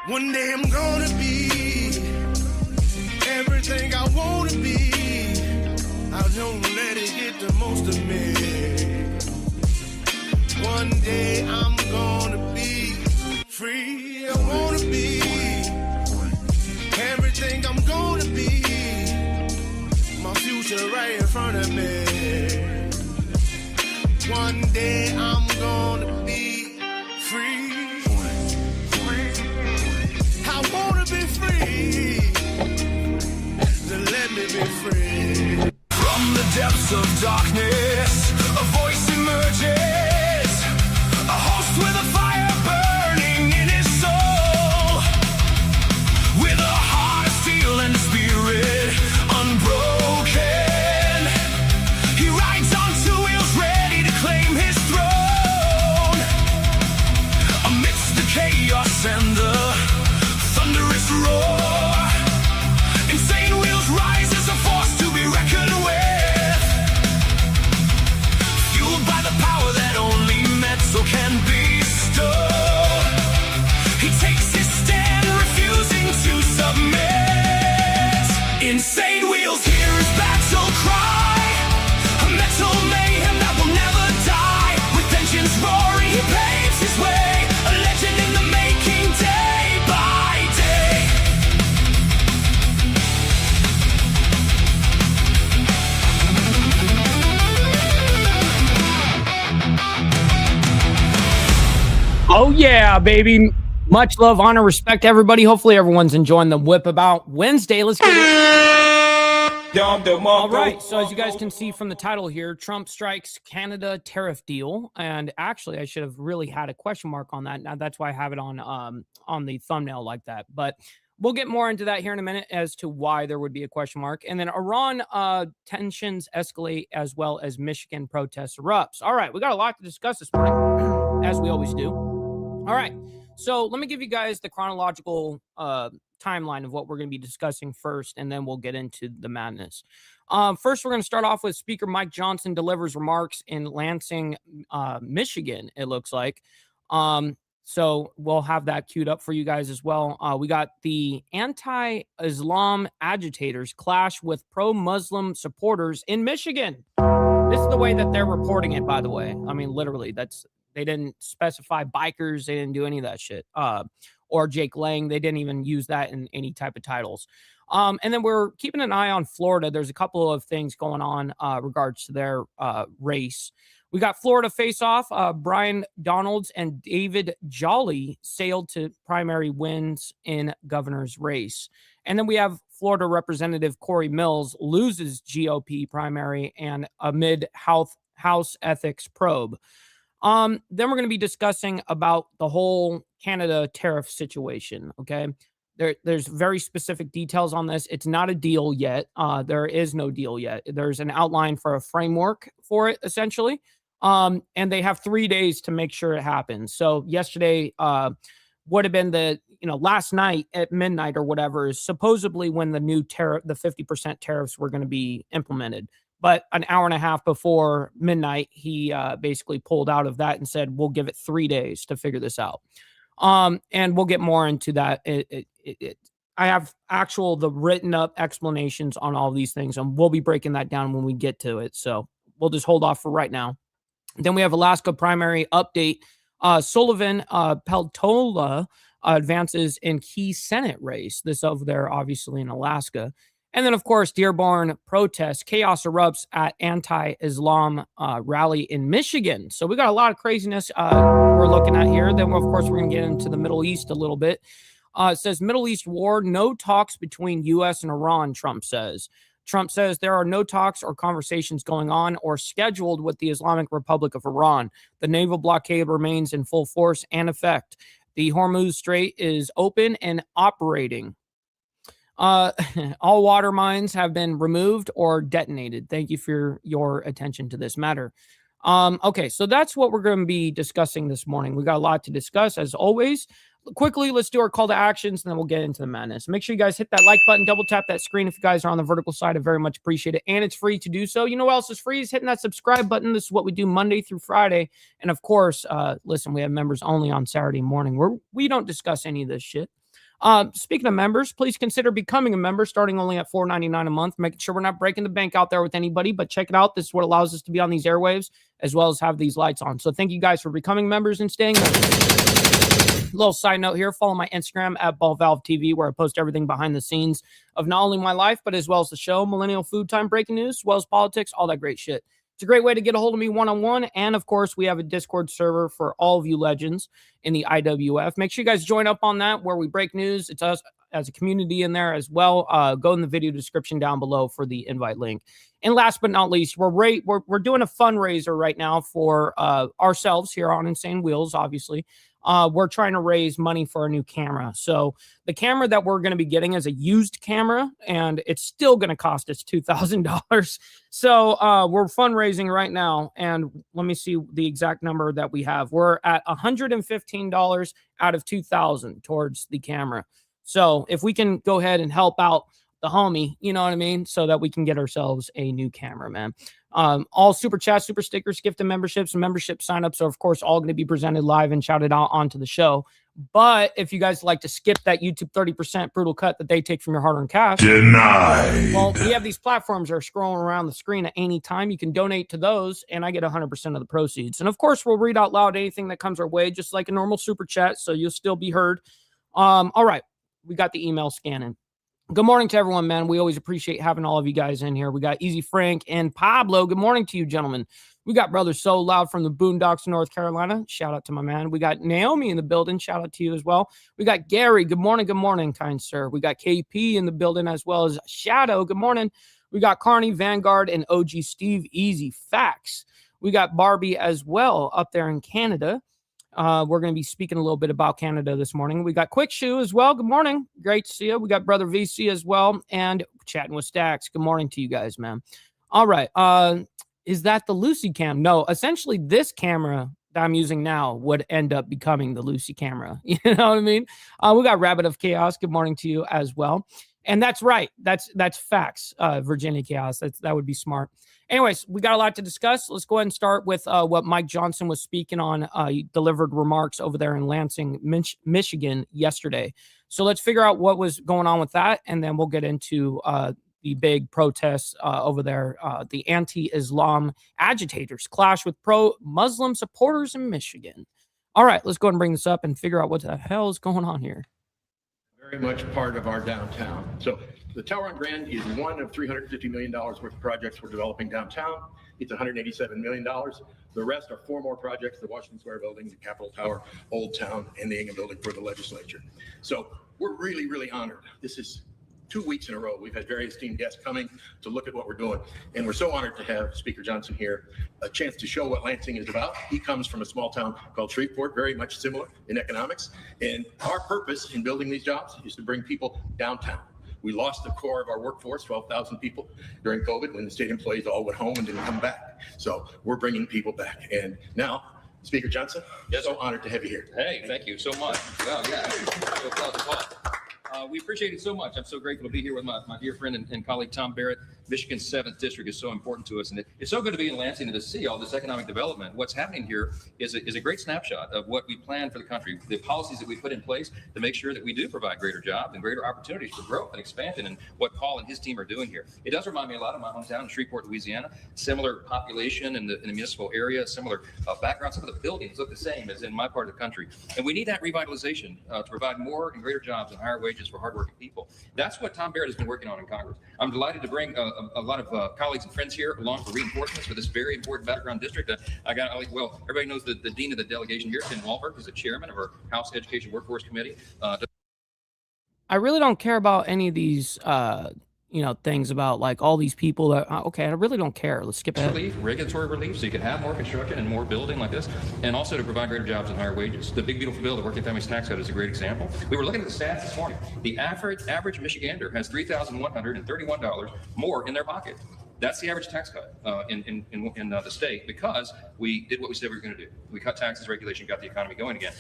One day I'm gonna be everything I wanna be. I don't let it get the most of me. One day I'm gonna be free. I wanna be everything I'm gonna be. My future right in front of me. One day I'm gonna be free. I wanna be free. Then let me be free. From the depths of darkness, a voice emerges. A host with a fire burning in his soul. With a heart of steel and a spirit unbroken. He rides on two wheels ready to claim his throne. Amidst the chaos and the thunderous roar, insane wheels rise as a force to be reckoned with. Fueled by the power that only metal can bestow. He takes his stand, refusing to submit. Insane wheels hear his battle cry. A metal mayhem that will never die. With engines roaring, he paves his way. A legend in the making, day by day. Oh, yeah, baby. Much love, honor, respect, everybody. Hopefully, everyone's enjoying the Whip About Wednesday. Let's get it. All right. So, as you guys can see from the title here, Trump strikes Canada tariff deal. And actually, I should have really had a question mark on that. Now, that's why I have it on the thumbnail like that. But we'll get more into that here in a minute as to why there would be a question mark. And then Iran tensions escalate as well as Michigan protests erupts. All right. We got a lot to discuss this morning, as we always do. All right, so let me give you guys the chronological timeline of what we're going to be discussing first, and then we'll get into the madness. First, we're going to start off with Speaker Mike Johnson delivers remarks in Lansing, Michigan, it looks like. So we'll have that queued up for you guys as well. We got the anti-Islam agitators clash with pro-Muslim supporters in Michigan. This is the way that they're reporting it, by the way. I mean, literally, they didn't specify bikers. They didn't do any of that shit. Or Jake Lang. They didn't even use that in any type of titles. And then we're keeping an eye on Florida. There's a couple of things going on regards to their race. We got Florida face-off. Brian Donalds and David Jolly sailed to primary wins in governor's race. And then we have Florida Representative Corey Mills loses GOP primary and amid House ethics probe. Then we're going to be discussing about the whole Canada tariff situation, okay? There's very specific details on this. It's not a deal yet. There is no deal yet. There's an outline for a framework for it, essentially. And they have 3 days to make sure it happens. So yesterday would have been last night at midnight or whatever is supposedly when the new tariff, the 50% tariffs were going to be implemented. But an hour and a half before midnight, he basically pulled out of that and said, we'll give it 3 days to figure this out. And we'll get more into that. I have the written up explanations on all these things, and we'll be breaking that down when we get to it. So we'll just hold off for right now. Then we have Alaska primary update. Sullivan Peltola advances in key Senate race. This over there, obviously in Alaska. And then, of course, Dearborn protests. Chaos erupts at anti-Islam rally in Michigan. So we got a lot of craziness we're looking at here. Then, of course, we're going to get into the Middle East a little bit. It says Middle East war, no talks between U.S. and Iran, Trump says. Trump says there are no talks or conversations going on or scheduled with the Islamic Republic of Iran. The naval blockade remains in full force and effect. The Hormuz Strait is open and operating. All water mines have been removed or detonated. Thank you for your attention to this matter. Okay, so that's what we're going to be discussing this morning. We got a lot to discuss, as always. Quickly, let's do our call to actions, and then we'll get into the madness. Make sure you guys hit that like button, double tap that screen if you guys are on the vertical side. I very much appreciate it, and it's free to do so. You know what else is free? Is hitting that subscribe button. This is what we do Monday through Friday. And, of course, listen, we have members only on Saturday morning where we don't discuss any of this shit. Speaking of members, please consider becoming a member starting only at $4.99 a month, making sure we're not breaking the bank out there with anybody, but check it out. This is what allows us to be on these airwaves as well as have these lights on. So thank you guys for becoming members and staying members. Little side note here, follow my Instagram at BallValveTV, where I post everything behind the scenes of not only my life, but as well as the show, Millennial Food Time, breaking news, as well as politics, all that great shit. It's a great way to get a hold of me one-on-one. And of course, we have a Discord server for all of you legends in the IWF. Make sure you guys join up on that where we break news. It's us as a community in there as well. Go in the video description down below for the invite link. And last but not least, we're doing a fundraiser right now for ourselves here on Insane Wheels, obviously. We're trying to raise money for a new camera. So the camera that we're going to be getting is a used camera, and it's still going to cost us $2,000. So we're fundraising right now, and let me see the exact number that we have. We're at $115 out of $2,000 towards the camera. So if we can go ahead and help out the homie, you know what I mean, so that we can get ourselves a new camera, man. All super chats, super stickers, gift and memberships, and membership signups are, of course, all going to be presented live and shouted out onto the show. But if you guys like to skip that YouTube 30% brutal cut that they take from your hard-earned cash, denied. Well, we have these platforms that are scrolling around the screen at any time. You can donate to those, and I get 100% of the proceeds. And of course, we'll read out loud anything that comes our way, just like a normal super chat, so you'll still be heard. All right, we got the email scanning. Good morning to everyone, man. We always appreciate having all of you guys in here. We got Easy Frank and Pablo. Good morning to you, gentlemen. We got Brother So Loud from the Boondocks of North Carolina. Shout out to my man. We got Naomi in the building. Shout out to you as well. We got Gary. Good morning, kind sir. We got KP in the building as well as Shadow. Good morning. We got Carney, Vanguard, and OG Steve. Easy Facts. We got Barbie as well up there in Canada. We're going to be speaking a little bit about Canada this morning. We got Quick Shoe as well. Good morning. Great to see you. We got Brother VC as well. And chatting with Stacks. Good morning to you guys, man. All right. Is that the Lucy cam? No, essentially this camera that I'm using now would end up becoming the Lucy camera. You know what I mean? We got Rabbit of Chaos. Good morning to you as well. And that's right. That's facts, Virginia Chaos. That would be smart. Anyways, we got a lot to discuss. Let's go ahead and start with what Mike Johnson was speaking on. He delivered remarks over there in Lansing, Michigan yesterday. So let's figure out what was going on with that, and then we'll get into the big protests over there. The anti-Islam agitators clash with pro-Muslim supporters in Michigan. All right, let's go ahead and bring this up and figure out what the hell is going on here. Very much part of our downtown. So the Tower on Grand is one of $350 million worth of projects we're developing downtown. It's $187 million. The rest are 4 more projects: the Washington Square Building, the Capitol Tower, Old Town, and the Ingham Building for the legislature. So we're really, really honored. This is 2 weeks in a row. We've had various esteemed guests coming to look at what we're doing. And we're so honored to have Speaker Johnson here, a chance to show what Lansing is about. He comes from a small town called Shreveport, very much similar in economics. And our purpose in building these jobs is to bring people downtown. We lost the core of our workforce, 12,000 people during COVID when the state employees all went home and didn't come back. So we're bringing people back. And now, Speaker Johnson, yes, so honored to have you here. Hey, thank you so much. Well, yeah. We appreciate it so much. I'm so grateful to be here with my dear friend and colleague, Tom Barrett. Michigan's 7th District is so important to us. And it's so good to be in Lansing and to see all this economic development. What's happening here is a great snapshot of what we plan for the country, the policies that we put in place to make sure that we do provide greater jobs and greater opportunities for growth and expansion, and what Paul and his team are doing here. It does remind me a lot of my hometown in Shreveport, Louisiana. Similar population in the municipal area, similar background. Some of the buildings look the same as in my part of the country. And we need that revitalization to provide more and greater jobs and higher wages for hardworking people. That's what Tom Barrett has been working on in Congress. I'm delighted to bring a lot of colleagues and friends here along for reinforcements for this very important battleground district. Everybody knows the dean of the delegation here, Ken Wahlberg, who's the chairman of our House Education Workforce Committee. I really don't care about any of these, things about like all these people that, okay, I really don't care. Let's skip ahead. Regulatory relief, so you can have more construction and more building like this, and also to provide greater jobs and higher wages. The big beautiful bill, the Working Families Tax Code, is a great example. We were looking at the stats this morning. The average Michigander has $3,131 more in their pocket. That's the average tax cut in the state, because we did what we said we were going to do. We cut taxes, regulation, got the economy going again.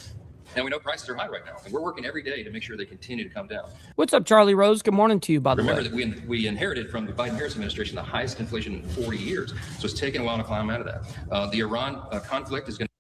And we know prices are high right now, and we're working every day to make sure they continue to come down. What's up, Charlie Rose? Good morning to you, by the way. Remember that we inherited from the Biden-Harris administration the highest inflation in 40 years, so it's taken a while to climb out of that. The Iran conflict is going to...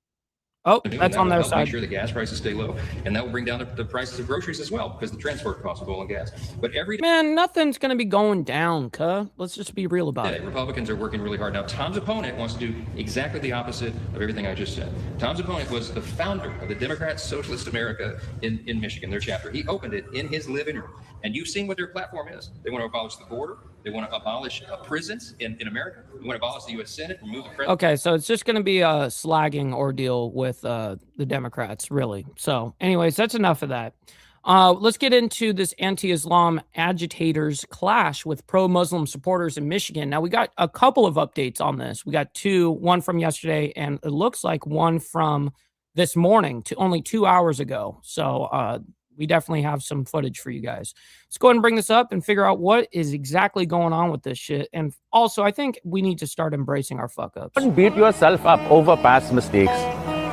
Oh, that's on their Make side. sure the gas prices stay low, and that will bring down the prices of groceries as well, because the transport costs of oil and gas. But every Man, nothing's going to be going down, cuh. Let's just be real about day, it. Republicans are working really hard. Now, Tom's opponent wants to do exactly the opposite of everything I just said. Tom's opponent was the founder of the Democrat Socialist America in Michigan, their chapter. He opened it in his living room. And you've seen what their platform is. They want to abolish the border. They want to abolish prisons in America. They want to abolish the U.S. Senate, remove the president. Okay, so it's just going to be a slagging ordeal with the Democrats, really. So anyways, that's enough of that. Let's get into this anti-Islam agitators clash with pro-Muslim supporters in Michigan. Now, we got a couple of updates on this. We got two, one from yesterday, and it looks like one from this morning, only 2 hours ago. So we definitely have some footage for you guys. Let's go ahead and bring this up and figure out what is exactly going on with this shit. And also, I think we need to start embracing our fuck-ups. Don't beat yourself up over past mistakes.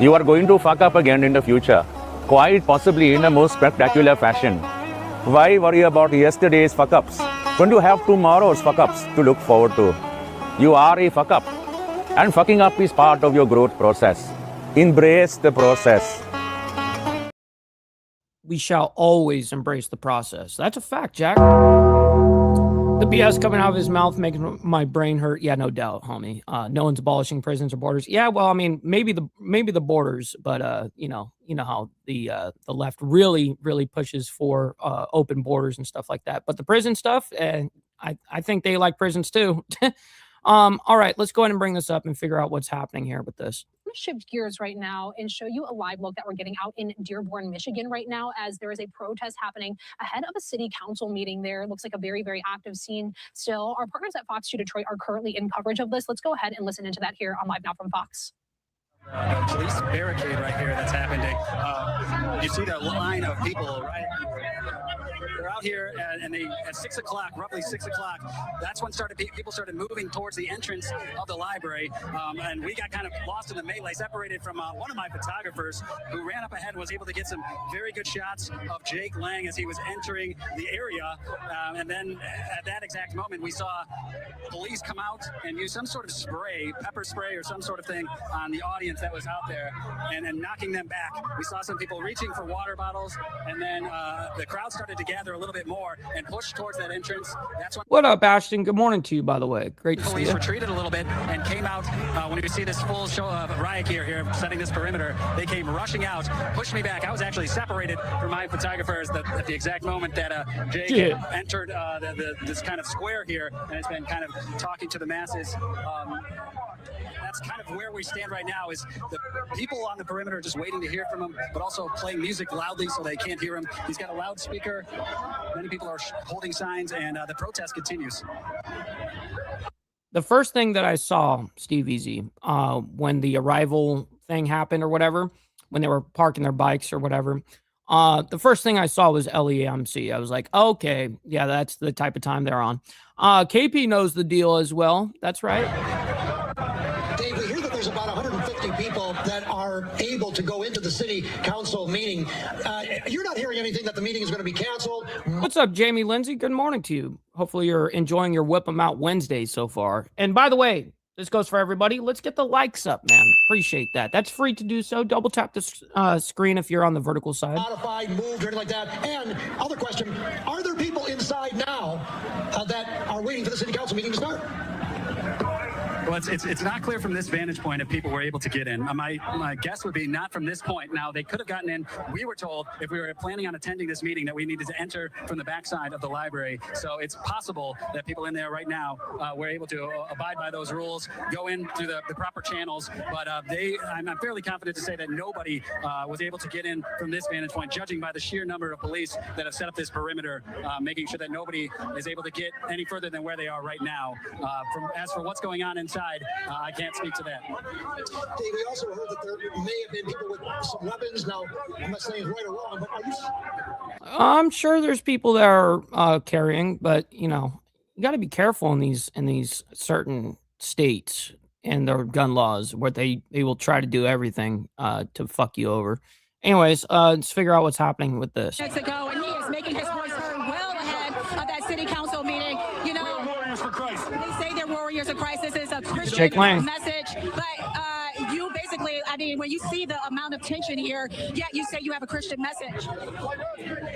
You are going to fuck up again in the future, quite possibly in a most spectacular fashion. Why worry about yesterday's fuck-ups when you have tomorrow's fuck-ups to look forward to? You are a fuck-up, and fucking up is part of your growth process. Embrace the process. We shall always embrace the process. That's a fact, Jack. The BS coming out of his mouth making my brain hurt. Yeah, no doubt, homie. No one's abolishing prisons or borders. Yeah, well, I mean, maybe the borders, but you know how the left really pushes for open borders and stuff like that. But the prison stuff, I think they like prisons too. All right, let's go ahead and bring this up and figure out what's happening here with this. I'm going to shift gears right now and show you a live look that we're getting out in Dearborn, Michigan right now, as there is a protest happening ahead of a city council meeting there. It looks like a very, very active scene still. Our partners at Fox 2 Detroit are currently in coverage of this. Let's go ahead and listen into that here on Live Now from Fox. Police barricade right here that's happening. You see the line of people, right? They're out here, and they at 6 o'clock, roughly 6 o'clock. That's when people started moving towards the entrance of the library, and we got kind of lost in the melee, separated from one of my photographers who ran up ahead, was able to get some very good shots of Jake Lang as he was entering the area, and then at that exact moment, we saw police come out and use some sort of spray, pepper spray or some sort of thing on the audience that was out there, and knocking them back. We saw some people reaching for water bottles, and then the crowd started to gather a little bit more and push towards that entrance. That's What up, Ashton? Good morning to you, by the way. Great to see police you. retreated a little bit and came out. When you see this full show of riot gear here setting this perimeter, they came rushing out, pushed me back. I was actually separated from my photographers at the exact moment that Jake entered this kind of square here, and has been kind of talking to the masses. That's kind of where we stand right now, is the people on the perimeter just waiting to hear from him, but also playing music loudly so they can't hear him. He's got a loudspeaker. Many people are holding signs, and the protest continues. The first thing that I saw, Steve Easy, when the arrival thing happened or whatever, when they were parking their bikes or whatever, the first thing I saw was LEMC. I was like, okay, yeah, that's the type of time they're on. KP knows the deal as well. That's right. Dave, we hear that there's about 150 people that are able to go into the city council meeting. You're not hearing anything that the meeting is going to be canceled? What's up, Jamie Lindsay? Good morning to you. Hopefully you're enjoying your Whip 'em Out Wednesday so far. And by the way, this goes for everybody. Let's get the likes up, man. Appreciate that. That's free to do so. Double tap the screen if you're on the vertical side. Modified, moved, or anything like that. And other question, are there people inside now that are waiting for the city council meeting to start? Well, it's not clear from this vantage point if people were able to get in. My guess would be not from this point. Now, they could have gotten in. We were told if we were planning on attending this meeting that we needed to enter from the backside of the library. So it's possible that people in there right now were able to abide by those rules, go in through the proper channels. But I'm fairly confident to say that nobody was able to get in from this vantage point, judging by the sheer number of police that have set up this perimeter, making sure that nobody is able to get any further than where they are right now. As for what's going on inside, I can't speak to that. Dave, we also heard that there may have been people with some weapons. Now, I'm not saying it's right or wrong, but are you... I'm sure there's people that are carrying, but you got to be careful in these certain states and their gun laws where they will try to do everything to fuck you over. Anyways, let's figure out what's happening with this. Minutes ago, and he is making his voice heard well ahead of that city council meeting. We're warriors for Christ. They say they're warriors of Christ. This is a Christian Jake Lang. message, but you basically, mean, when you see the amount of tension here, yet you say you have a Christian message.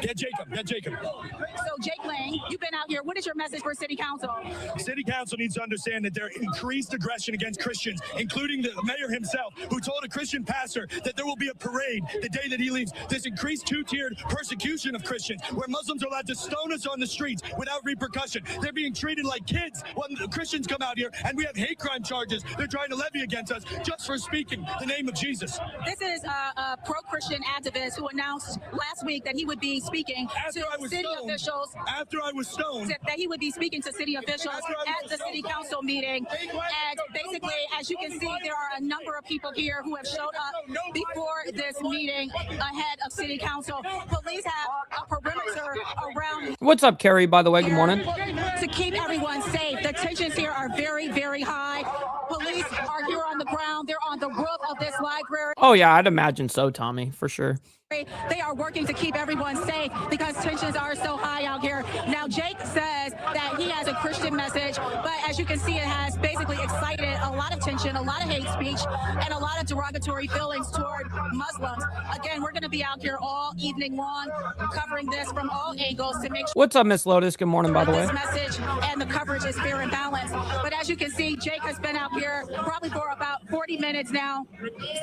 Get Jacob. Get Jacob. So, Jake Lang, you've been out here. What is your message for City Council? City Council needs to understand that there increased aggression against Christians, including the mayor himself, who told a Christian pastor that there will be a parade the day that he leaves. This increased two-tiered persecution of Christians, where Muslims are allowed to stone us on the streets without repercussion. They're being treated like kids when the Christians come out here, and we have hate crime charges they're trying to levy against us just for speaking the name of Jesus. This is a pro-Christian activist who announced last week that he would be speaking to city officials. After I was stoned. That he would be speaking to city officials at the city council meeting. And basically, as you can see, there are a number of people here who have showed up before this meeting ahead of city council. Police have a perimeter around. What's up, Carrie, by the way? Good morning. To keep everyone safe. The tensions here are very, very high. Police are here on the ground. They're on the roof of this library. Oh, yeah, I'd imagine so, Tommy, for sure. They are working to keep everyone safe because tensions are so high out here. Now, Jake says that he has a Christian message, but as you can see, it has basically excited a lot of tension, a lot of hate speech, and a lot of derogatory feelings toward Muslims. Again, we're going to be out here all evening long covering this from all angles to make sure. What's up, Miss Lotus? Good morning, by the way. This message and the coverage is fair and balanced. But as you can see, Jake has been out here probably for about 40 minutes now,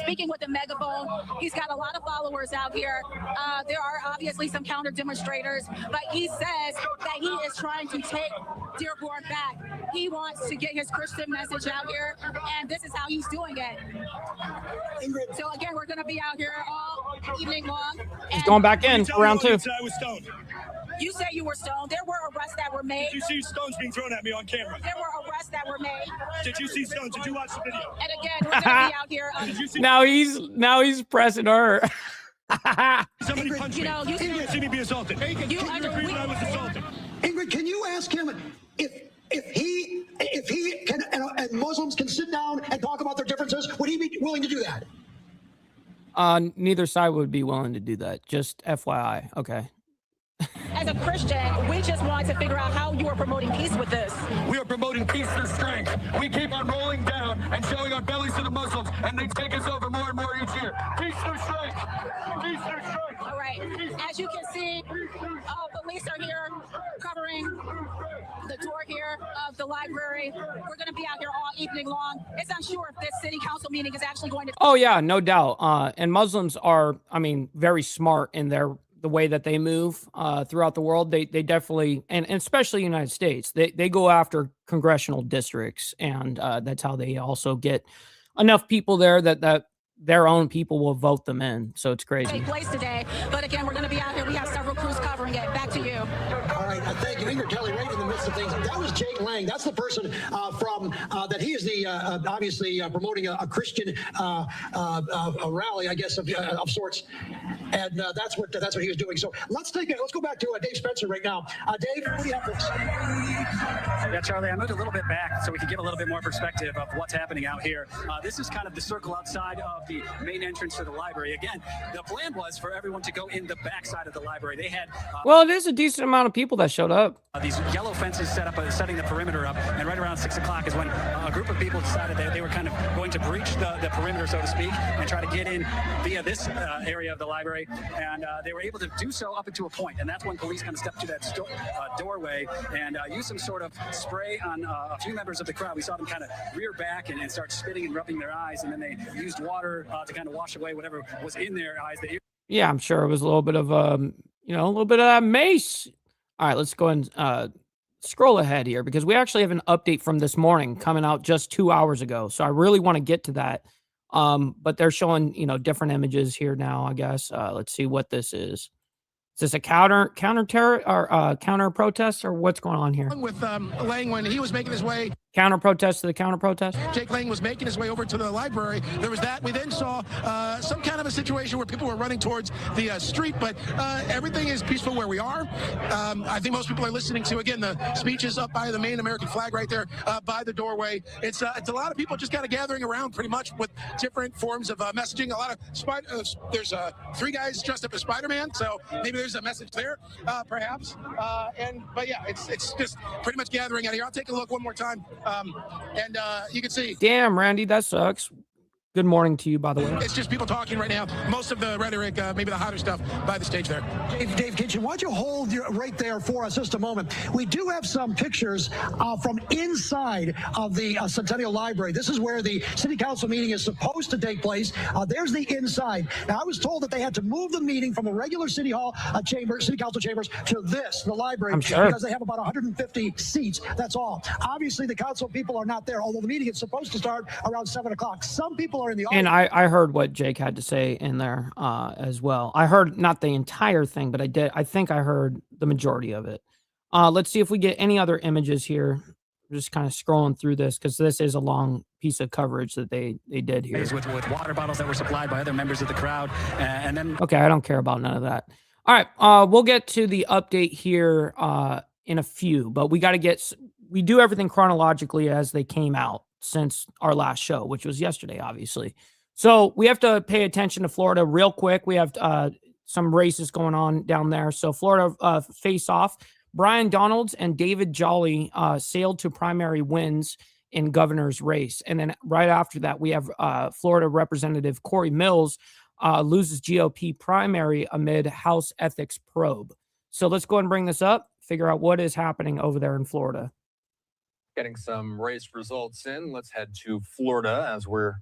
speaking with the megaphone. He's got a lot of followers out here. There are obviously some counter demonstrators, but he says that he is trying to take Dearborn back. He wants to get his Christian message out here, and this is how he's doing it. So again, we're going to be out here all evening long. He's going back in for round 2. I was stoned. You say you were stoned. There were arrests that were made. Did you see stones being thrown at me on camera? There were arrests that were made. Did you see stones? Did you watch the video? And again, we're going to be out here. Did you see Now he's pressing her. Somebody punched me. You Ingrid, see me be assaulted. Can you agree that I was assaulted? Ingrid, can you ask him if he can and Muslims can sit down and talk about their differences? Would he be willing to do that? Neither side would be willing to do that. Just FYI. Okay. As a Christian, we just want to figure out how you are promoting peace with this. We are promoting peace through strength. We keep on rolling down and showing our bellies to the Muslims, and they take us over more and more each year. Peace through strength. Peace through strength. All right. As you can see, police are here covering the door here of the library. We're going to be out here all evening long. It's unsure if this city council meeting is actually going to. Oh, yeah, no doubt. And Muslims are, very smart in the way that they move throughout the world. They definitely, and especially the United States, they go after congressional districts, and that's how they also get enough people there that their own people will vote them in. So it's crazy. Take place today, but again, we're going to be out here. We have several crews covering it. Back to you. All right, thank you, Ingrid Kelly. Right in the midst of things. That was Jake Lang. That's the person from that he is the obviously promoting a Christian a rally, I guess, of sorts, and that's what he was doing. So let's go back to Dave Spencer right now. Dave, what do you have for us? Yeah, Charlie, I moved a little bit back so we can give a little bit more perspective of what's happening out here. This is kind of the circle outside of the main entrance to the library. Again, the plan was for everyone to go in the back side of the library. They had well, it is a decent amount of people that showed up. These yellow fences setting the perimeter up, and right around 6 o'clock is when a group of people decided that they were kind of going to breach the perimeter, so to speak, and try to get in via this area of the library. And they were able to do so up to a point, and that's when police kind of stepped to that doorway and used some sort of spray on a few members of the crowd. We saw them kind of rear back and start spitting and rubbing their eyes, and then they used water to kind of wash away whatever was in their eyes. Yeah, I'm sure it was a little bit of a little bit of that mace. All right, let's go and scroll ahead here because we actually have an update from this morning coming out just 2 hours ago. So I really want to get to that. But they're showing, different images here now, I guess. Let's see what this is. Is this a counter terror or counter protest, or what's going on here? With Lang, when he was making his way. Counter protest to the counter protest. Jake Lang was making his way over to the library. There was that. We then saw some kind of a situation where people were running towards the street, but everything is peaceful where we are. I think most people are listening to, again, the speeches up by the main American flag right there by the doorway. It's a lot of people just kind of gathering around pretty much with different forms of messaging. A lot of there's 3 guys dressed up as Spider-Man, so maybe there's a message there, perhaps. But yeah, it's just pretty much gathering out here. I'll take a look one more time. And you can see. Damn, Randy, that sucks. Good morning to you, by the way. It's just people talking right now. Most of the rhetoric, maybe the hotter stuff, by the stage there. Dave Kitchen, why don't you hold right there for us just a moment? We do have some pictures from inside of the Centennial Library. This is where the city council meeting is supposed to take place. There's the inside. Now, I was told that they had to move the meeting from the regular city hall city council chambers to the library, because they have about 150 seats. That's all. Obviously, the council people are not there, although the meeting is supposed to start around 7 o'clock. Some people are in the audience. And I heard what Jake had to say in there as well. I heard not the entire thing, but I think I heard the majority of it. Let's see if we get any other images here. We're just kind of scrolling through this because this is a long piece of coverage that they did here. With water bottles that were supplied by other members of the crowd. And then... Okay, I don't care about none of that. All right, we'll get to the update here in a few, but we do everything chronologically as they came out since our last show, which was yesterday, obviously. So we have to pay attention to Florida real quick. We have some races going on down there. So Florida face off. Brian Donalds and David Jolly sailed to primary wins in governor's race. And then right after that, we have Florida Representative Corey Mills loses GOP primary amid House ethics probe. So let's go ahead and bring this up, figure out what is happening over there in Florida. Getting some race results in. Let's head to Florida as we're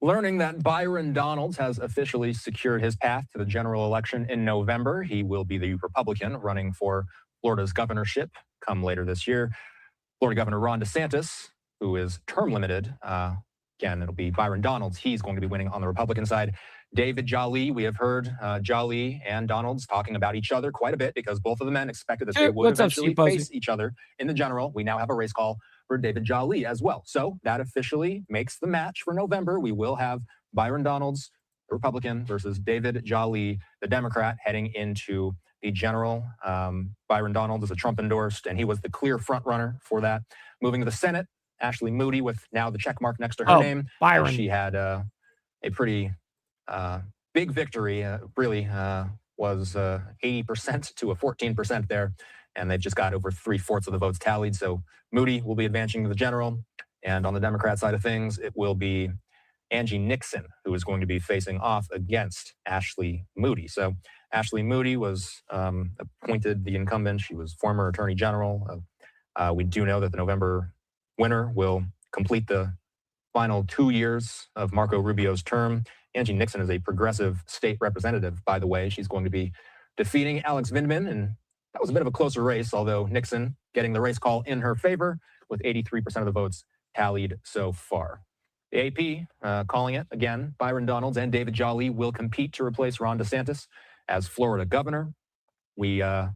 learning that Byron Donalds has officially secured his path to the general election in November. He will be the Republican running for Florida's governorship come later this year. Florida Governor Ron DeSantis, who is term limited, again, it'll be Byron Donalds. He's going to be winning on the Republican side. David Jolly, we have heard Jolly and Donalds talking about each other quite a bit because both of the men expected that they would eventually face each other in the general. We now have a race call for David Jolly as well. So that officially makes the match for November. We will have Byron Donalds, the Republican, versus David Jolly, the Democrat, heading into the general. Byron Donalds is a Trump endorsed, and he was the clear front runner for that. Moving to the Senate, Ashley Moody with now the check mark next to her name. Byron. She had a pretty big victory, really was 80% to a 14% there. And they've just got over 3/4 of the votes tallied. So Moody will be advancing to the general. And on the Democrat side of things, it will be Angie Nixon who is going to be facing off against Ashley Moody. So Ashley Moody was appointed the incumbent. She was former attorney general. We do know that the November winner will complete the final 2 years of Marco Rubio's term. Angie Nixon is a progressive state representative, by the way. She's going to be defeating Alex Vindman, and that was a bit of a closer race, although Nixon getting the race call in her favor with 83% of the votes tallied so far. The AP calling it again, Byron Donalds and David Jolly will compete to replace Ron DeSantis as Florida governor. We have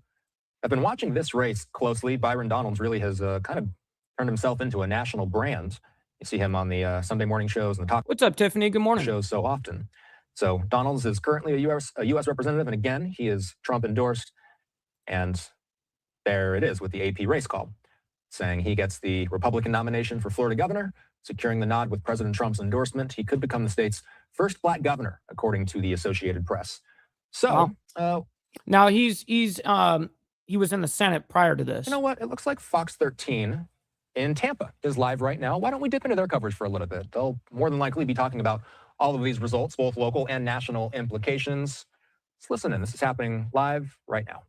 been watching this race closely. Byron Donalds really has kind of turned himself into a national brand. You see him on the Sunday morning shows and the talk. What's up, Tiffany? Good morning. Shows so often. So Donalds is currently a U.S. representative, and again, he is Trump endorsed. And there it is with the AP race call, saying he gets the Republican nomination for Florida governor, securing the nod with President Trump's endorsement. He could become the state's first black governor, according to the Associated Press. So now he was in the Senate prior to this. You know what? It looks like Fox 13 in Tampa is live right now. Why don't we dip into their coverage for a little bit? They'll more than likely be talking about all of these results, both local and national implications. Let's listen in. This is happening live right now.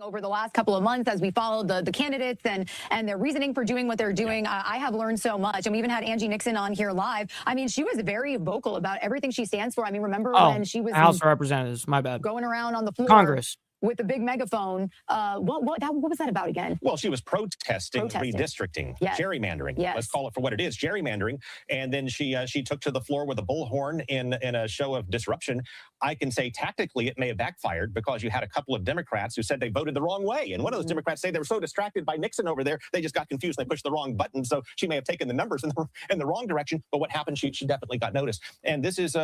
Over the last couple of months, as we followed the candidates and their reasoning for doing what they're doing, I have learned so much. And we even had Angie Nixon on here live. I mean, she was very vocal about everything she stands for. I mean, remember when she was House of Representatives, my bad, going around on the floor, Congress, with a big megaphone. What was that about again? Well, she was protesting redistricting, gerrymandering. Yes. Let's call it for what it is, gerrymandering. And then she took to the floor with a bullhorn in a show of disruption. I can say tactically it may have backfired because you had a couple of Democrats who said they voted the wrong way. And one of those Democrats say they were so distracted by Nixon over there, they just got confused. They pushed the wrong button. So she may have taken the numbers in the wrong direction. But what happened, she definitely got noticed. And this is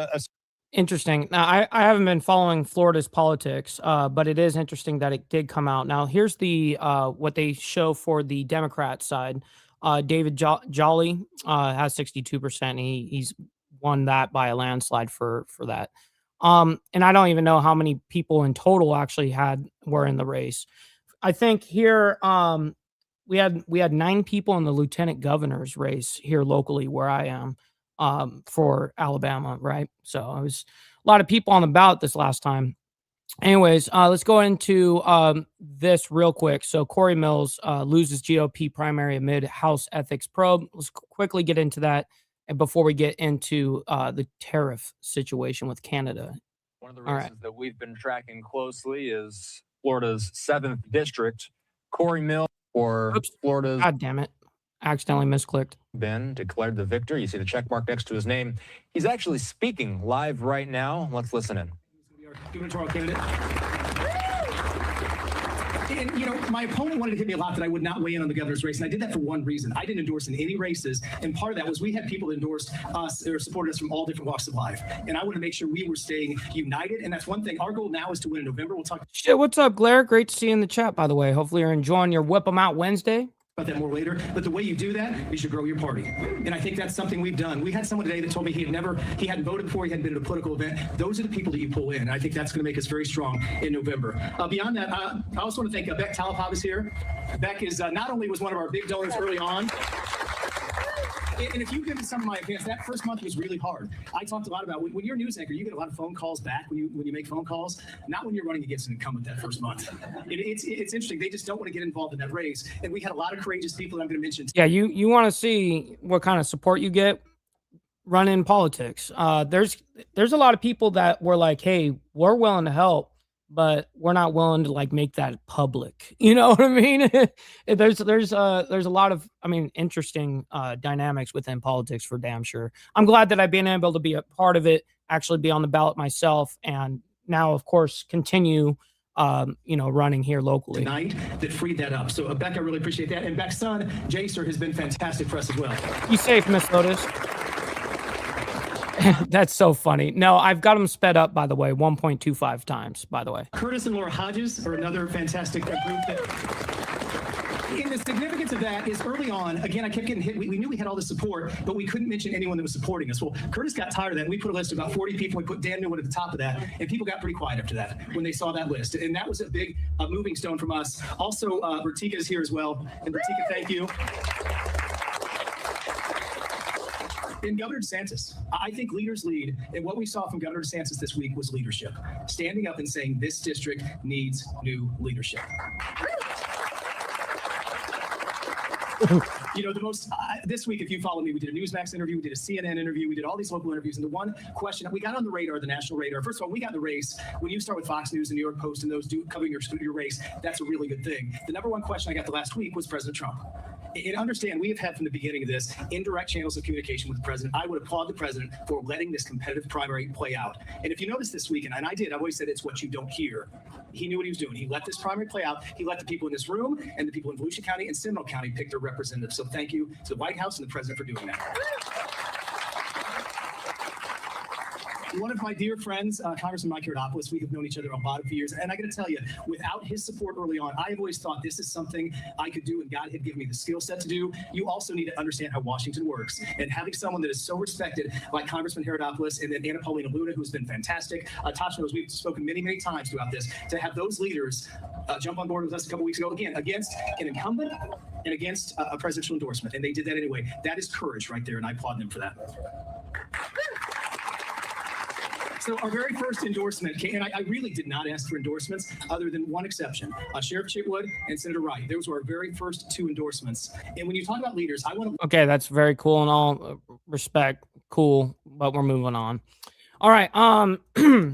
interesting. Now, I haven't been following Florida's politics, but it is interesting that it did come out. Now, here's the what they show for the Democrat side. David Jolly has 62%. He's won that by a landslide for that. And I don't even know how many people in total actually were in the race. I think here we had 9 people in the lieutenant governor's race here locally where I am. for Alabama, right? So it was a lot of people on the ballot this last time. Anyways, let's go into this real quick. So Corey Mills loses GOP primary amid House ethics probe. Let's quickly get into that, and before we get into the tariff situation with Canada. One of the races that we've been tracking closely is Florida's 7th district. Corey Mills for Florida's. God damn it. Accidentally misclicked. Ben declared the victor. You see the check mark next to his name. He's actually speaking live right now. Let's listen in. Gubernatorial candidate. And, you know, my opponent wanted to hit me a lot that I would not weigh in on the governor's race, and I did that for one reason. I didn't endorse in any races, and part of that was we had people that endorsed us or supported us from all different walks of life, and I wanted to make sure we were staying united, and that's one thing. Our goal now is to win in November. We'll talk. Shit, what's up, Blair? Great to see you in the chat, by the way. Hopefully you're enjoying your Whip 'em Out Wednesday. About that more later, but the way you do that is you grow your party, and I think that's something we've done. We had someone today that told me he hadn't voted before, he hadn't been at a political event. Those are the people that you pull in, and I think that's going to make us very strong in November. Beyond that, I also want to thank Beck Talipov is here. Beck is not only was one of our big donors early on, and if you give some of my events, that first month was really hard. I talked a lot about when you're a news anchor, you get a lot of phone calls back when you make phone calls, not when you're running against an incumbent that first month. It's interesting. They just don't want to get involved in that race. And we had a lot of courageous people that I'm going to mention. Yeah, you want to see what kind of support you get running politics. There's a lot of people that were like, hey, we're willing to help, but we're not willing to like make that public. You know what I mean? there's a lot of, interesting dynamics within politics for damn sure. I'm glad that I've been able to be a part of it, actually be on the ballot myself, and now of course continue running here locally. Tonight that freed that up. So Beck, I really appreciate that. And Beck's son, Jacer, has been fantastic for us as well. Be safe, Miss Lotus. That's so funny. No, I've got them sped up, by the way, 1.25 times, by the way. Curtis and Laura Hodges are another fantastic group. And the significance of that is early on, again, I kept getting hit. We knew we had all the support, but we couldn't mention anyone that was supporting us. Well, Curtis got tired of that. We put a list of about 40 people. We put Dan Newman at the top of that, and people got pretty quiet after that when they saw that list. And that was a big moving stone from us. Also, Bertika is here as well. And Bertika, thank you. And Governor DeSantis, I think leaders lead, and what we saw from Governor DeSantis this week was leadership, standing up and saying this district needs new leadership. You know, the most, this week, if you follow me, we did a Newsmax interview, we did a CNN interview, we did all these local interviews, and the one question, we got on the radar, the national radar. First of all, we got in the race. When you start with Fox News and New York Post and those covering your race, that's a really good thing. The number one question I got the last week was President Trump. And understand, we have had from the beginning of this indirect channels of communication with the president. I would applaud the president for letting this competitive primary play out. And if you notice this weekend, and I did, I've always said it's what you don't hear. He knew what he was doing. He let this primary play out. He let the people in this room and the people in Volusia County and Seminole County pick their representatives. So thank you to the White House and the president for doing that. One of my dear friends, Congressman Mike Erupts, we have known each other a lot of years. And I got to tell you, without his support early on, I've always thought this is something I could do and God had given me the skill set to do. You also need to understand how Washington works. And having someone that is so respected like Congressman Erupts and then Anna Paulina Luna, who's been fantastic. Tasha knows we've spoken many, many times throughout this, to have those leaders jump on board with us a couple weeks ago, again, against an incumbent and against a presidential endorsement. And they did that anyway. That is courage right there, and I applaud them for that. So our very first endorsement, and I really did not ask for endorsements other than one exception, Sheriff Chitwood and Senator Wright. Those were our very first two endorsements. And when you talk about leaders, I want to... Okay, that's very cool and all respect. Cool, but we're moving on. All right,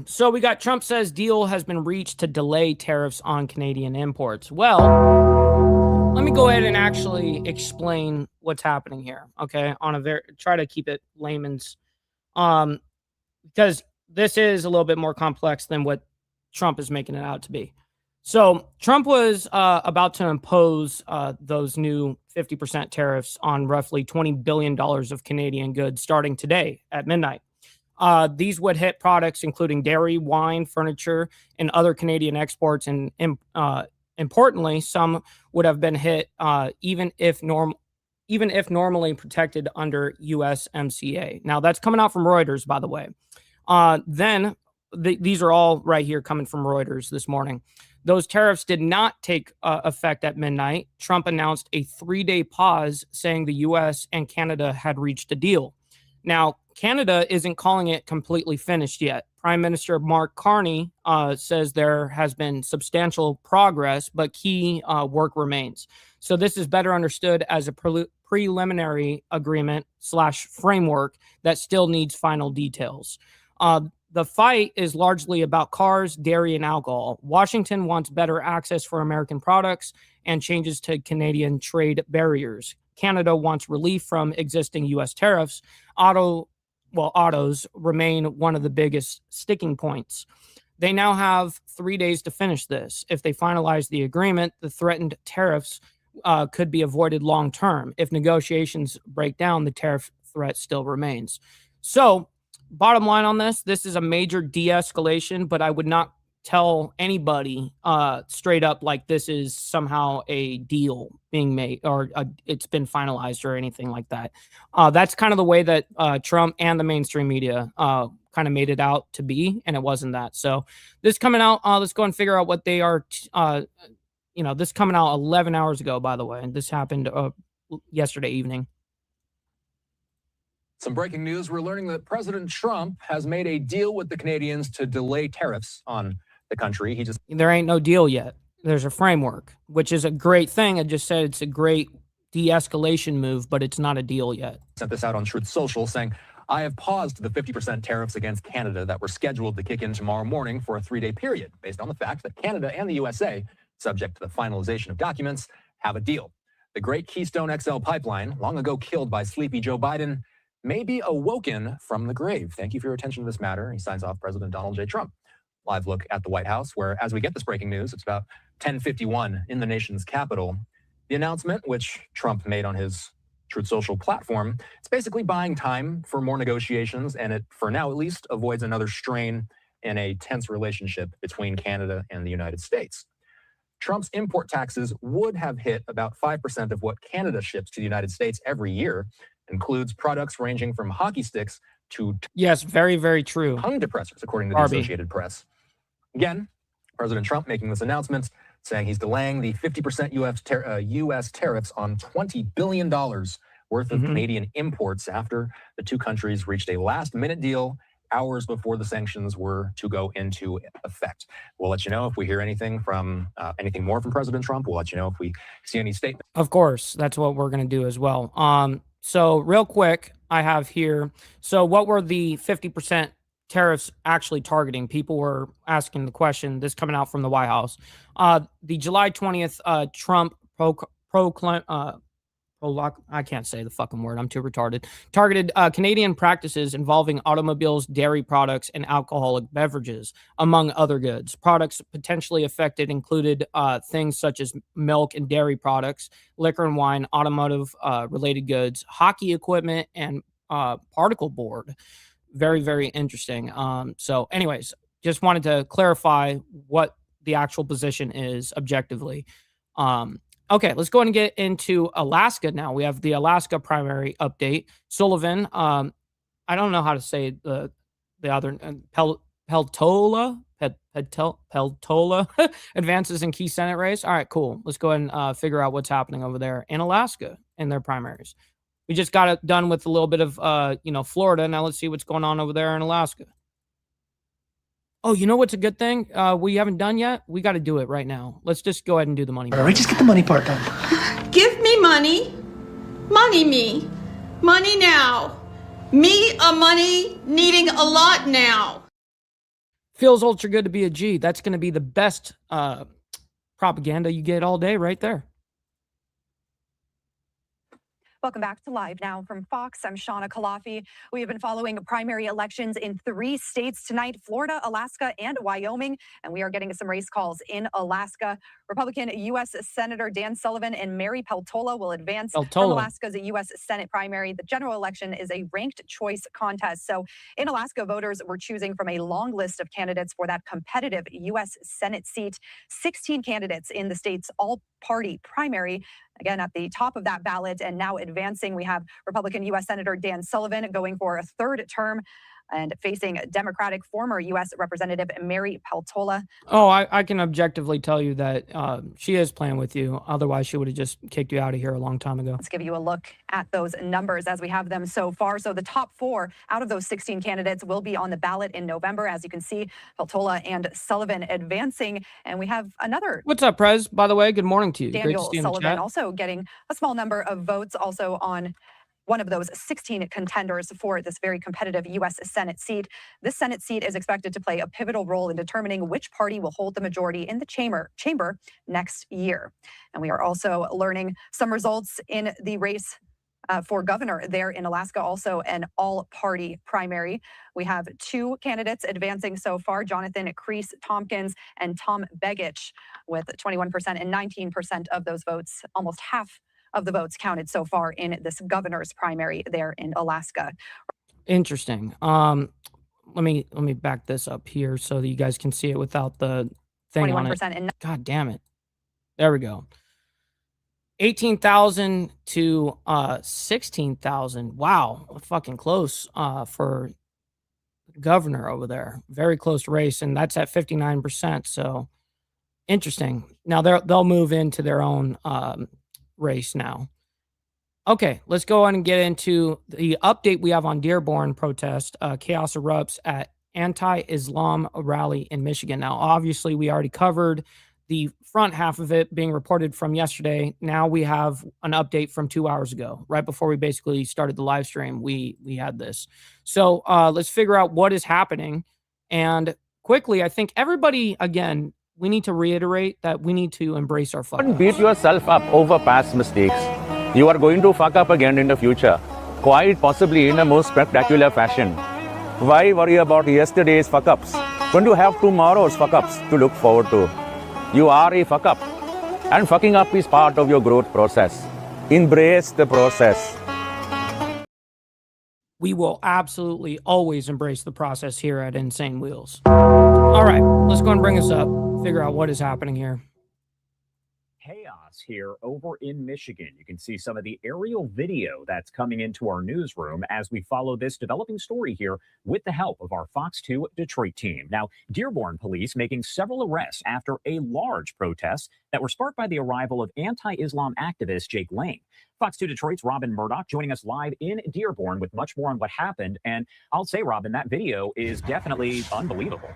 so we got Trump says deal has been reached to delay tariffs on Canadian imports. Well, let me go ahead and actually explain what's happening here, okay? Try to keep it layman's, because this is a little bit more complex than what Trump is making it out to be. So Trump was about to impose those new 50% tariffs on roughly $20 billion of Canadian goods starting today at midnight. These would hit products including dairy, wine, furniture, and other Canadian exports. And importantly, some would have been hit even if normally protected under USMCA. Now, that's coming out from Reuters, by the way. These are all right here coming from Reuters this morning. Those tariffs did not take effect at midnight. Trump announced a 3-day pause, saying the U.S. and Canada had reached a deal. Now, Canada isn't calling it completely finished yet. Prime Minister Mark Carney says there has been substantial progress, but key work remains. So this is better understood as a preliminary agreement / framework that still needs final details. The fight is largely about cars, dairy, and alcohol. Washington wants better access for American products and changes to Canadian trade barriers. Canada wants relief from existing U.S. tariffs. Autos remain one of the biggest sticking points. They now have 3 days to finish this. If they finalize the agreement, the threatened tariffs could be avoided long term. If negotiations break down, the tariff threat still remains. So, bottom line on this is a major de-escalation, but I would not tell anybody straight up like this is somehow a deal being made or it's been finalized or anything like that. That's kind of the way that Trump and the mainstream media kind of made it out to be, and it wasn't that. So this coming out, let's go and figure out what they are. This coming out 11 hours ago, by the way, and this happened yesterday evening. Some breaking news. We're learning that President Trump has made a deal with the Canadians to delay tariffs on the country. There ain't no deal yet. There's a framework, which is a great thing. I just said it's a great de-escalation move, but it's not a deal yet. Sent this out on Truth Social saying, I have paused the 50% tariffs against Canada that were scheduled to kick in tomorrow morning for a 3-day period, based on the fact that Canada and the USA, subject to the finalization of documents, have a deal. The Great Keystone XL pipeline, long ago killed by sleepy Joe Biden, may be awoken from the grave. Thank you for your attention to this matter. He signs off President Donald J. Trump. Live look at the White House, where as we get this breaking news, it's about 10:51 in the nation's capital. The announcement, which Trump made on his Truth Social platform, it's basically buying time for more negotiations, and it, for now at least, avoids another strain in a tense relationship between Canada and the United States. Trump's import taxes would have hit about 5% of what Canada ships to the United States every year, includes products ranging from hockey sticks to yes, very, very true. Tongue depressors, according to the Associated Press. Again, President Trump making this announcement, saying he's delaying the 50% U.S. tariffs on $20 billion worth of Canadian imports after the two countries reached a last-minute deal hours before the sanctions were to go into effect. We'll let you know if we hear anything more from President Trump. We'll let you know if we see any statement. Of course, that's what we're going to do as well. So real quick, I have here. So what were the 50% tariffs actually targeting? People were asking the question. This coming out from the White House. The July 20th, Trump I can't say the fucking word. I'm too retarded. Targeted Canadian practices involving automobiles, dairy products, and alcoholic beverages, among other goods. Products potentially affected included things such as milk and dairy products, liquor and wine, automotive related goods, hockey equipment, and particle board. Very, very interesting. So anyways, just wanted to clarify what the actual position is objectively. Okay, let's go ahead and get into Alaska now. We have the Alaska primary update. Sullivan, I don't know how to say the other, Peltola advances in key Senate race. All right, cool. Let's go ahead and figure out what's happening over there in Alaska in their primaries. We just got it done with a little bit of, Florida. Now let's see what's going on over there in Alaska. Oh, you know what's a good thing we haven't done yet? We got to do it right now. Let's just go ahead and do the money part. All right, just get the money part done. Give me money. Money me. Money now. Me a money needing a lot now. Feels ultra good to be a G. That's going to be the best propaganda you get all day right there. Welcome back to Live Now from Fox. I'm Shauna Kalafi. We have been following primary elections in 3 states tonight, Florida, Alaska, and Wyoming. And we are getting some race calls in Alaska. Republican U.S. Senator Dan Sullivan and Mary Peltola will advance from Alaska's U.S. Senate primary. The general election is a ranked choice contest. So in Alaska, voters were choosing from a long list of candidates for that competitive U.S. Senate seat. 16 candidates in the state's all-party primary. Again, at the top of that ballot and now advancing, we have Republican U.S. Senator Dan Sullivan going for a 3rd term. and facing Democratic former U.S. Representative Mary Peltola. Oh, I can objectively tell you that she is playing with you. Otherwise, she would have just kicked you out of here a long time ago. Let's give you a look at those numbers as we have them so far. So the top 4 out of those 16 candidates will be on the ballot in November. As you can see, Peltola and Sullivan advancing. And we have another. What's up, Prez? By the way, good morning to you. Daniel Great to see you in the Sullivan chat. also getting a small number of votes also on one of those 16 contenders for this very competitive U.S. Senate seat. This Senate seat is expected to play a pivotal role in determining which party will hold the majority in the chamber next year. And we are also learning some results in the race for governor there in Alaska, also an all-party primary. We have 2 candidates advancing so far, Jonathan Creese-Tompkins and Tom Begich, with 21% and 19% of those votes, almost half of the votes counted so far in this governor's primary there in Alaska. Interesting. Let me back this up here so that you guys can see it without the thing on it. 21% and God damn it. There we go. 18,000 to 16,000. Wow, fucking close for governor over there. Very close race, and that's at 59%. So interesting. Now they'll move into their own race now. Okay, let's go on and get into the update we have on Dearborn protest. Chaos erupts at anti-Islam rally in Michigan. Now, obviously, we already covered the front half of it being reported from yesterday. Now we have an update from 2 hours ago, right before we basically started the live stream. We had this. So let's figure out what is happening. And quickly, I think everybody, again, we need to reiterate that we need to embrace our fuck ups. Don't beat yourself up over past mistakes. You are going to fuck up again in the future, quite possibly in a most spectacular fashion. Why worry about yesterday's fuck ups when you have tomorrow's fuck ups to look forward to? You are a fuck up, and fucking up is part of your growth process. Embrace the process. We will absolutely always embrace the process here at Insane Wheels. All right, let's go and bring us up, figure out what is happening here. Chaos here over in Michigan. You can see some of the aerial video that's coming into our newsroom as we follow this developing story here with the help of our Fox 2 Detroit team. Now, Dearborn police making several arrests after a large protest that were sparked by the arrival of anti-Islam activist Jake Lang. Fox 2 Detroit's Robin Murdoch joining us live in Dearborn with much more on what happened. And I'll say, Robin, that video is definitely unbelievable.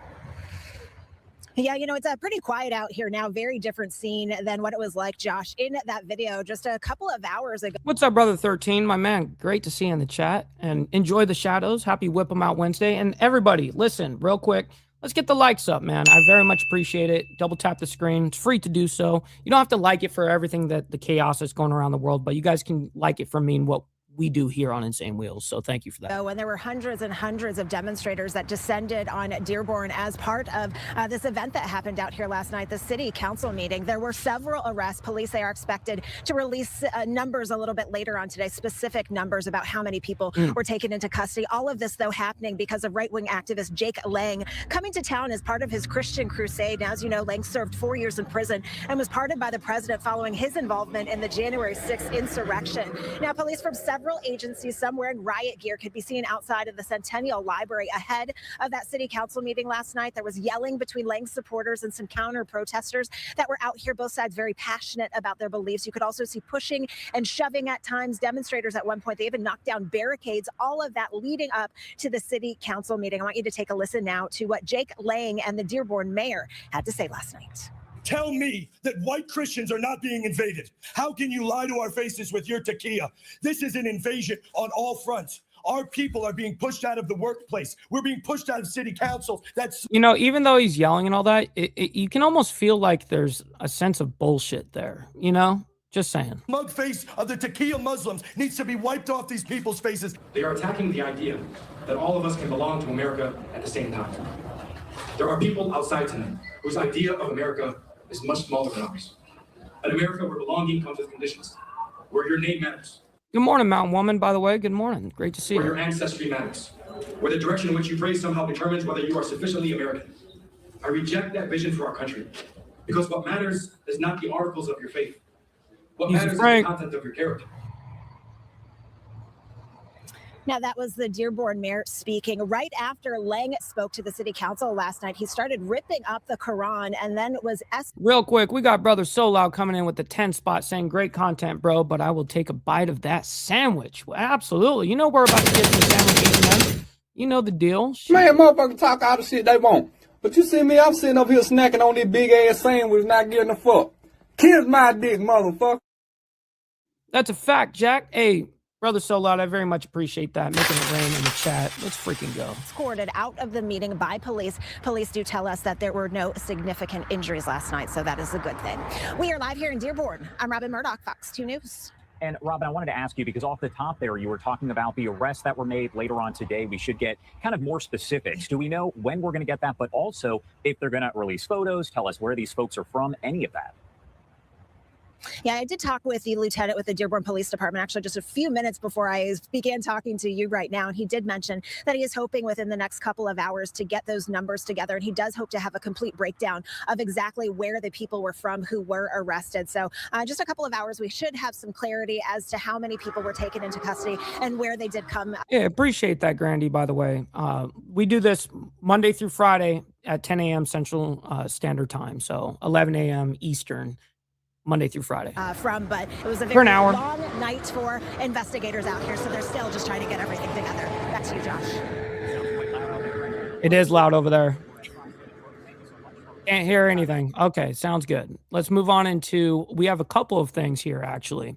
Yeah, you know, it's pretty quiet out here now. Very different scene than what it was like, Josh, in that video just a couple of hours ago. What's up, brother 13? My man, great to see you in the chat. And enjoy the shadows. Happy Whip 'em Out Wednesday. And everybody, listen, real quick. Let's get the likes up, man. I very much appreciate it. Double tap the screen. It's free to do so. You don't have to like it for everything that the chaos that's going around the world, but you guys can like it for me and what we do here on Insane Wheels. So thank you for that. And there were hundreds and hundreds of demonstrators that descended on Dearborn as part of this event that happened out here last night, the city council meeting. There were several arrests. Police, they are expected to release numbers a little bit later on today, specific numbers about how many people were taken into custody. All of this, though, happening because of right-wing activist Jake Lang coming to town as part of his Christian crusade. Now, as you know, Lang served 4 years in prison and was pardoned by the president following his involvement in the January 6th insurrection. Now, police from several agencies, some wearing riot gear, could be seen outside of the Centennial Library ahead of that city council meeting last night. There was yelling between Lang supporters and some counter protesters that were out here, both sides very passionate about their beliefs. You could also see pushing and shoving at times. Demonstrators at one point, they even knocked down barricades, all of that leading up to the city council meeting. I want you to take a listen now to what Jake Lang and the Dearborn mayor had to say last night. Tell me that white Christians are not being invaded. How can you lie to our faces with your taquilla? This is an invasion on all fronts. Our people are being pushed out of the workplace. We're being pushed out of city council. That's, you know, even though he's yelling and all that, you can almost feel like there's a sense of bullshit there, you know? Just saying. Mug face of the taquilla Muslims needs to be wiped off these people's faces. They are attacking the idea that all of us can belong to America at the same time. There are people outside tonight whose idea of America is much smaller than ours. An America where belonging comes with conditions, where your name matters. Good morning, Mountain Woman, by the way. Good morning. Great to see you. Where your ancestry matters, where the direction in which you pray somehow determines whether you are sufficiently American. I reject that vision for our country, because what matters is not the articles of your faith. What matters is the content of your character. Now, that was the Dearborn mayor speaking right after Lang spoke to the city council last night. He started ripping up the Quran and then was Real quick, we got Brother So Loud coming in with the 10 spot saying, great content, bro, but I will take a bite of that sandwich. Well, absolutely. You know we're about to get some sandwiches, man. You know the deal. Man, motherfuckers talk all the shit they want. But you see me, I'm sitting up here snacking on this big-ass sandwich, not getting a fuck. Kiss my dick, motherfucker. That's a fact, Jack. Hey, Brother So Loud, I very much appreciate that. Making it rain in the chat. Let's freaking go. escorted out of the meeting by police. Police do tell us that there were no significant injuries last night, so that is a good thing. We are live here in Dearborn. I'm Robin Murdoch, Fox 2 News. And Robin, I wanted to ask you, because off the top there, you were talking about the arrests that were made later on today. We should get kind of more specifics. Do we know when we're going to get that? But also, if they're going to release photos, tell us where these folks are from, any of that. Yeah, I did talk with the lieutenant with the Dearborn Police Department actually just a few minutes before I began talking to you right now. And he did mention that he is hoping within the next couple of hours to get those numbers together. And he does hope to have a complete breakdown of exactly where the people were from who were arrested. So just a couple of hours, we should have some clarity as to how many people were taken into custody and where they did come. Yeah, appreciate that, Grandy, by the way. We do this Monday through Friday at 10 a.m. Central Standard Time. So 11 a.m. Eastern. Monday through Friday. But it was a For very an hour. long night for investigators out here, so they're still just trying to get everything together. Back to you, Josh. It is loud over there. Can't hear anything. Okay, sounds good. Let's move on into, we have a couple of things here, actually.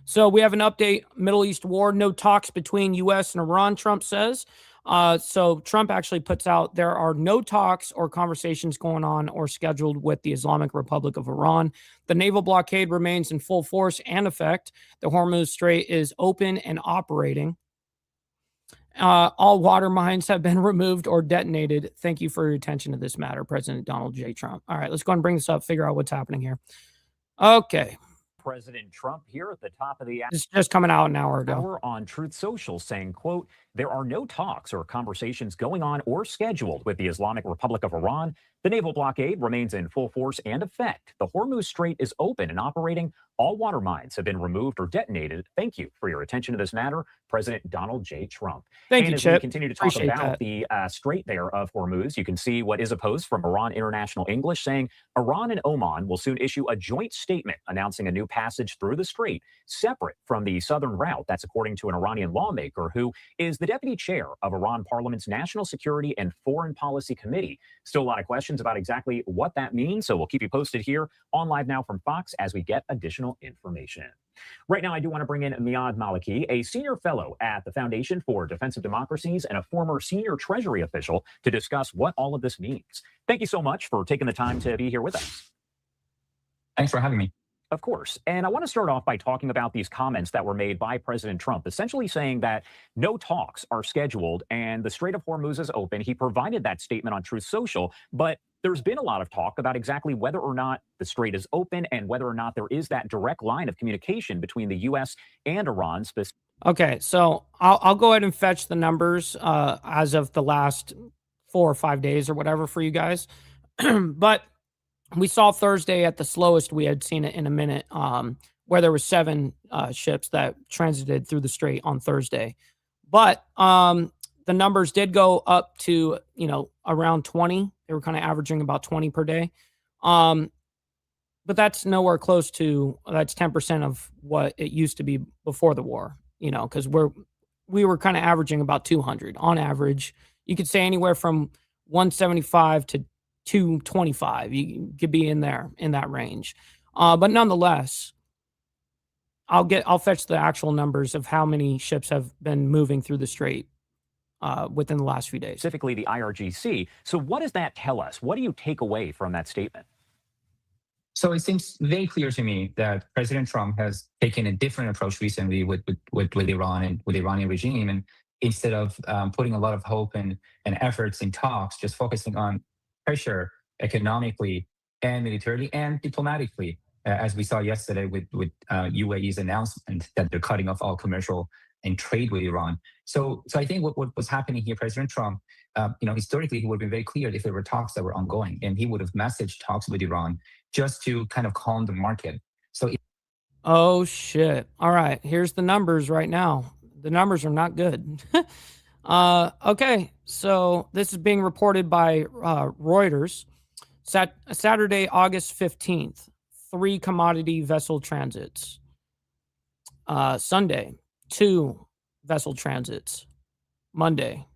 So we have an update, Middle East war, no talks between U.S. and Iran, Trump says. So Trump actually puts out, there are no talks or conversations going on or scheduled with the Islamic Republic of Iran. The naval blockade remains in full force and effect. The Hormuz Strait is open and operating. All water mines have been removed or detonated. Thank you for your attention to this matter, President Donald J. Trump. All right, let's go and bring this up, figure out what's happening here. Okay. President Trump here at the top of the It's just coming out an hour ago. On Truth Social saying, quote, there are no talks or conversations going on or scheduled with the Islamic Republic of Iran. The naval blockade remains in full force and effect. The Hormuz Strait is open and operating. All water mines have been removed or detonated. Thank you for your attention to this matter, President Donald J. Trump. Thank and you, as Chip. we continue to talk Appreciate about that. the Strait there of Hormuz, you can see what is a post from Iran International English saying Iran and Oman will soon issue a joint statement announcing a new passage through the strait, separate from the southern route. That's according to an Iranian lawmaker who is the deputy chair of Iran Parliament's National Security and Foreign Policy Committee. Still a lot of questions about exactly what that means, so we'll keep you posted here on Live Now from Fox as we get additional information. Right now, I do want to bring in Miad Maliki, a senior fellow at the Foundation for Defensive Democracies and a former senior Treasury official, to discuss what all of this means. Thank you so much for taking the time to be here with us. Thanks for having me. Of course. And I want to start off by talking about these comments that were made by President Trump, essentially saying that no talks are scheduled and the Strait of Hormuz is open. He provided that statement on Truth Social, but there's been a lot of talk about exactly whether or not the strait is open and whether or not there is that direct line of communication between the U.S. and Iran. Okay, so I'll go ahead and fetch the numbers as of the last 4 or 5 days or whatever for you guys. But we saw Thursday at the slowest we had seen it in a minute, where there were 7 ships that transited through the strait on Thursday. But the numbers did go up to, around 20. They were kind of averaging about 20 per day. But that's nowhere close to, that's 10% of what it used to be before the war, because we were kind of averaging about 200 on average. You could say anywhere from 175 to 225. You could be in there in that range. But nonetheless, I'll fetch the actual numbers of how many ships have been moving through the strait within the last few days. Specifically the IRGC. So what does that tell us? What do you take away from that statement? So it seems very clear to me that President Trump has taken a different approach recently with Iran and with the Iranian regime. And instead of putting a lot of hope and efforts in talks, just focusing on pressure economically and militarily and diplomatically, as we saw yesterday with UAE's announcement that they're cutting off all commercial and trade with Iran. So I think what was happening here, President Trump, historically, he would have been very clear if there were talks that were ongoing, and he would have messaged talks with Iran just to kind of calm the market. So, oh shit! All right, here's the numbers right now. The numbers are not good. Okay, so this is being reported by Reuters. Saturday, August 15th, 3 commodity vessel transits. Sunday, 2 vessel transits. Monday,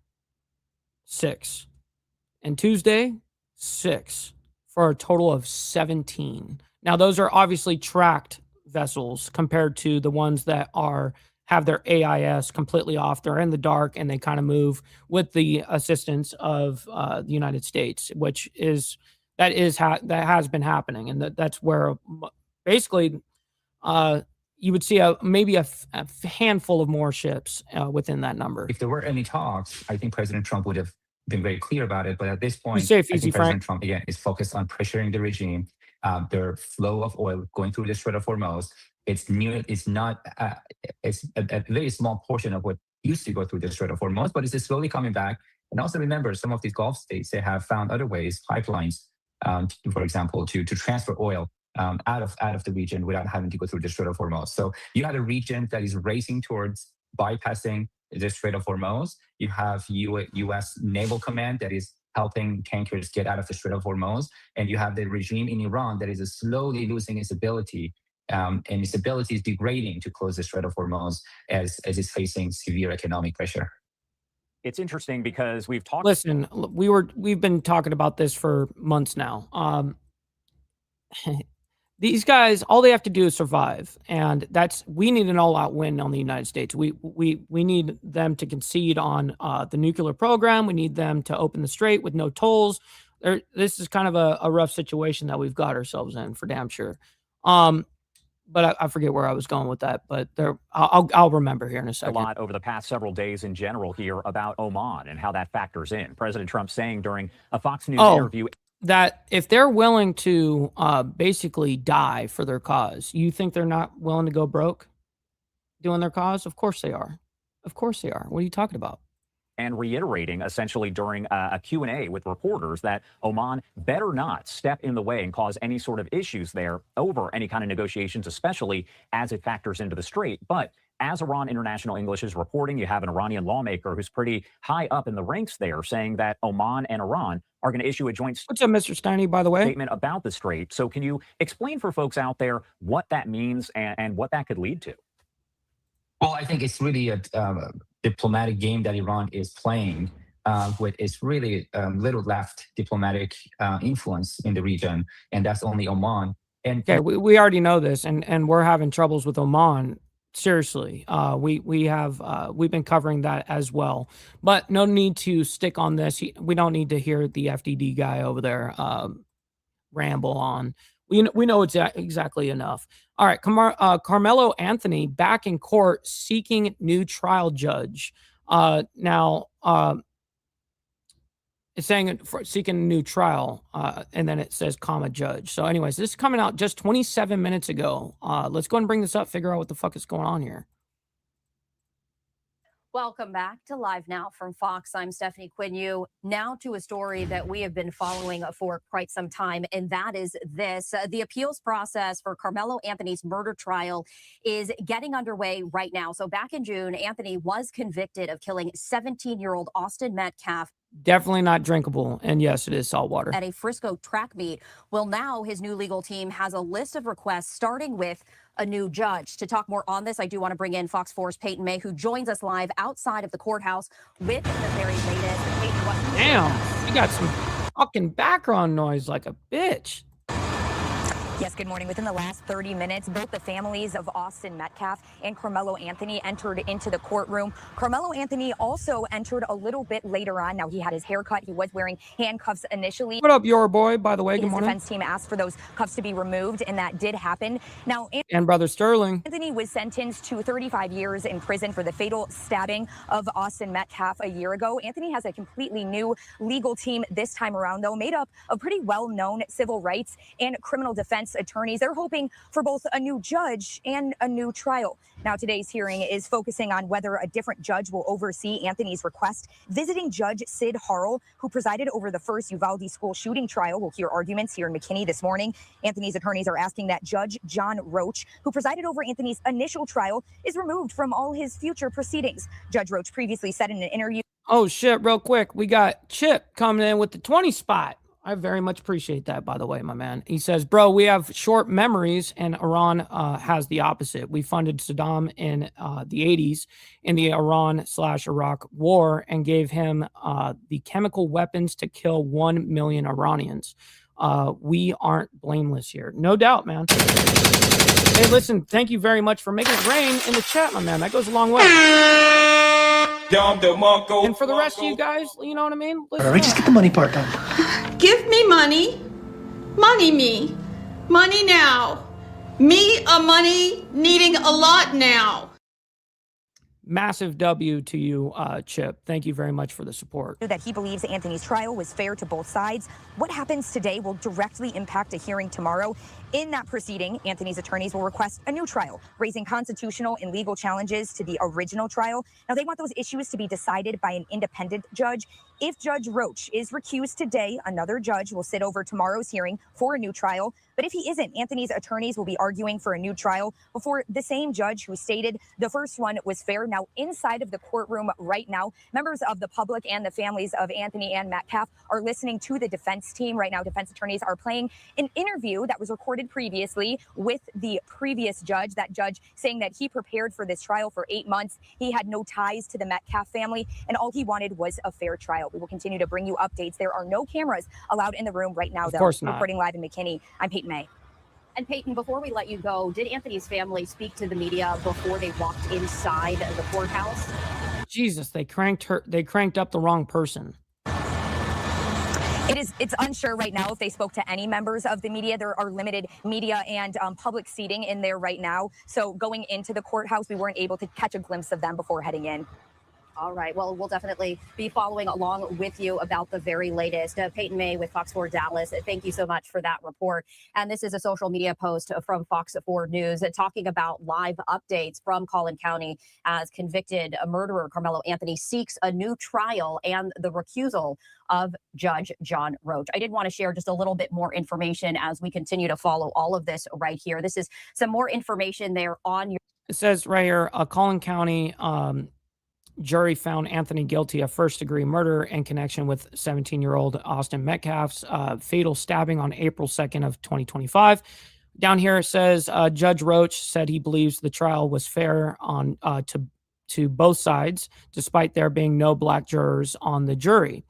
6. And Tuesday, 6, for a total of 17. Now, those are obviously tracked vessels compared to the ones that have their AIS completely off. They're in the dark and they kind of move with the assistance of the United States, that has been happening, and that's where basically you would see maybe a handful of more ships within that number. If there were any talks, I think President Trump would have been very clear about it. But at this point, safe, I easy, think Frank. President Trump again is focused on pressuring the regime. Their flow of oil going through the Strait of Hormuz, it's a very small portion of what used to go through the Strait of Hormuz, but it's slowly coming back. And also remember, some of these Gulf states, they have found other ways, pipelines, for example, to transfer oil out of the region without having to go through the Strait of Hormuz. So you have a region that is racing towards bypassing the Strait of Hormuz. You have U.S. Naval Command that is helping tankers get out of the Strait of Hormuz, and you have the regime in Iran that is slowly losing its ability, and its ability is degrading to close the Strait of Hormuz as it's facing severe economic pressure. It's interesting because we've talked. Listen, we've been talking about this for months now. These guys, all they have to do is survive, and we need an all-out win on the United States. We need them to concede on the nuclear program. We need them to open the strait with no tolls. This is kind of a rough situation that we've got ourselves in, for damn sure. But I forget where I was going with that. But I'll remember here in a second. A lot over the past several days in general here about Oman and how that factors in. President Trump saying during a Fox News interview that if they're willing to basically die for their cause, you think they're not willing to go broke doing their cause? Of course they are. Of course they are. What are you talking about? And reiterating essentially during a Q&A with reporters that Oman better not step in the way and cause any sort of issues there over any kind of negotiations, especially as it factors into the strait. But as Iran International English is reporting, you have an Iranian lawmaker who's pretty high up in the ranks there saying that Oman and Iran are going to issue a joint What's up, Mr. Steiny, by the way? statement about the strait. So can you explain for folks out there what that means and what that could lead to? Well, I think it's really a diplomatic game that Iran is playing with its really little left diplomatic influence in the region, and that's only Oman. And okay, we already know this, and we're having troubles with Oman. Seriously, we've been covering that as well, but no need to stick on this. We don't need to hear the FDD guy over there ramble on. We know it's exactly enough. All right, Carmelo Anthony back in court seeking new trial judge. Now it's saying seeking a new trial, and then it says comma judge. So anyways, this is coming out just 27 minutes ago. Let's go and bring this up, figure out what the fuck is going on here. Welcome back to Live Now from Fox. I'm Stephanie Quinn. Now to a story that we have been following for quite some time, and that is this. The appeals process for Carmelo Anthony's murder trial is getting underway right now. So back in June, Anthony was convicted of killing 17-year-old Austin Metcalf. Definitely not drinkable. And yes, it is salt water. At a Frisco track meet. Well, now his new legal team has a list of requests, starting with a new judge. To talk more on this, I do want to bring in Fox 4's Peyton May, who joins us live outside of the courthouse with the very latest. Peyton, what? Damn, you got some fucking background noise like a bitch. Yes, good morning. Within the last 30 minutes, both the families of Austin Metcalf and Carmelo Anthony entered into the courtroom. Carmelo Anthony also entered a little bit later on. Now, he had his hair cut. He was wearing handcuffs initially. What up, your boy, by the way? Good morning. His defense team asked for those cuffs to be removed, and that did happen. Now, and Brother Sterling. Anthony was sentenced to 35 years in prison for the fatal stabbing of Austin Metcalf a year ago. Anthony has a completely new legal team this time around, though, made up of pretty well-known civil rights and criminal defense defense attorneys, they're hoping for both a new judge and a new trial. Now, today's hearing is focusing on whether a different judge will oversee Anthony's request. Visiting Judge Sid Harrell, who presided over the first Uvalde school shooting trial, will hear arguments here in McKinney this morning. Anthony's attorneys are asking that Judge John Roach, who presided over Anthony's initial trial, is removed from all his future proceedings. Judge Roach previously said in an interview. Oh, shit, real quick. We got Chip coming in with the 20 spot. I very much appreciate that, by the way, my man. He says, bro, we have short memories, and Iran has the opposite. We funded Saddam in the 80s in the Iran/Iraq war and gave him the chemical weapons to kill 1 million Iranians. We aren't blameless here. No doubt, man. Hey, listen, thank you very much for making it rain in the chat, my man. That goes a long way. And for the rest of you guys, you know what I mean? Listen, just get the money part done. Give me money. Money me. Money now. Me a money needing a lot now. massive W to you, Chip. Thank you very much for the support. That he believes Anthony's trial was fair to both sides. What happens today will directly impact a hearing tomorrow. In that proceeding, Anthony's attorneys will request a new trial, raising constitutional and legal challenges to the original trial. Now, they want those issues to be decided by an independent judge. If Judge Roach is recused today, another judge will sit over tomorrow's hearing for a new trial. But if he isn't, Anthony's attorneys will be arguing for a new trial before the same judge who stated the first one was fair. Now, inside of the courtroom right now, members of the public and the families of Anthony and Metcalf are listening to the defense team. Right now, defense attorneys are playing an interview that was recorded previously with the previous judge, that judge saying that he prepared for this trial for 8 months. He had no ties to the Metcalf family, and all he wanted was a fair trial. We will continue to bring you updates. There are no cameras allowed in the room right now, though. Of course not. Reporting live in McKinney, I'm Peyton May. And Peyton, before we let you go, did Anthony's family speak to the media before they walked inside the courthouse? Jesus, they cranked up the wrong person. It's unsure right now if they spoke to any members of the media. There are limited media and public seating in there right now. So going into the courthouse, we weren't able to catch a glimpse of them before heading in. All right. Well, we'll definitely be following along with you about the very latest. Peyton May with Fox 4 Dallas. Thank you so much for that report. And this is a social media post from Fox 4 News talking about live updates from Collin County as convicted murderer Carmelo Anthony seeks a new trial and the recusal of Judge John Roach. I did want to share just a little bit more information as we continue to follow all of this right here. This is some more information there on your. It says right here, Collin County jury found Anthony guilty of first-degree murder in connection with 17-year-old Austin Metcalf's fatal stabbing on April 2nd of 2025. Down here it says Judge Roach said he believes the trial was fair on to both sides, despite there being no black jurors on the jury.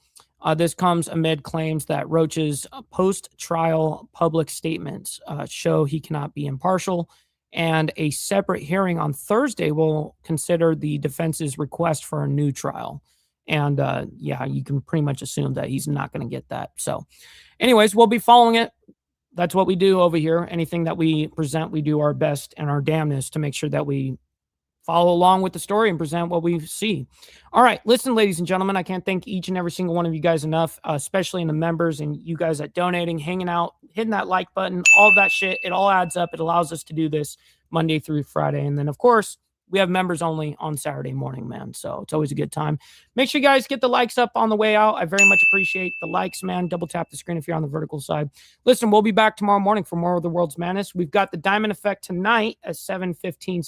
This comes amid claims that Roach's post-trial public statements show he cannot be impartial, and a separate hearing on Thursday will consider the defense's request for a new trial. And yeah, you can pretty much assume that he's not going to get that. So anyways, we'll be following it. That's what we do over here. Anything that we present, we do our best and our damnness to make sure that we follow along with the story and present what we see. All right, listen, ladies and gentlemen, I can't thank each and every single one of you guys enough, especially in the members and you guys that donating, hanging out, hitting that like button, all of that shit. It all adds up. It allows us to do this Monday through Friday. And then, of course, we have members only on Saturday morning, man. So it's always a good time. Make sure you guys get the likes up on the way out. I very much appreciate the likes, man. Double tap the screen if you're on the vertical side. Listen, we'll be back tomorrow morning for more of the World's Madness. We've got the Diamond Effect tonight at 7:15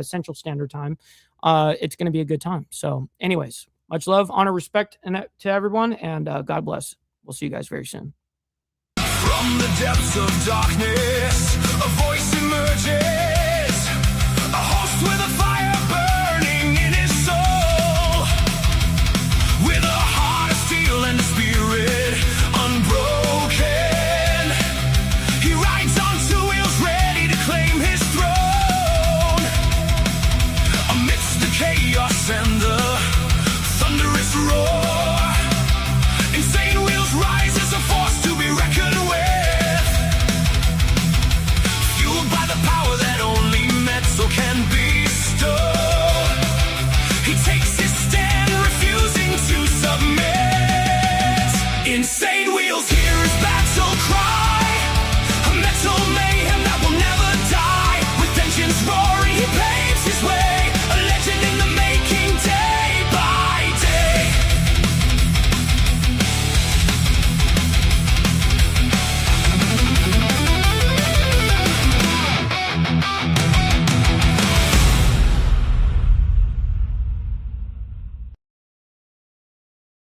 Central Standard Time. It's going to be a good time. So anyways, much love, honor, respect to everyone, and God bless. We'll see you guys very soon. From the depths of darkness, a voice emerges, a host with a fire burning in his soul, with a heart of steel and a spirit unbroken. He rides on two wheels, ready to claim his throne. Amidst the chaos and the thunderous roar, insane wheels rise as a force to be reckoned with. So can bestow. He takes his stand, refusing to submit. Insane wheels hear his battle cry. A So make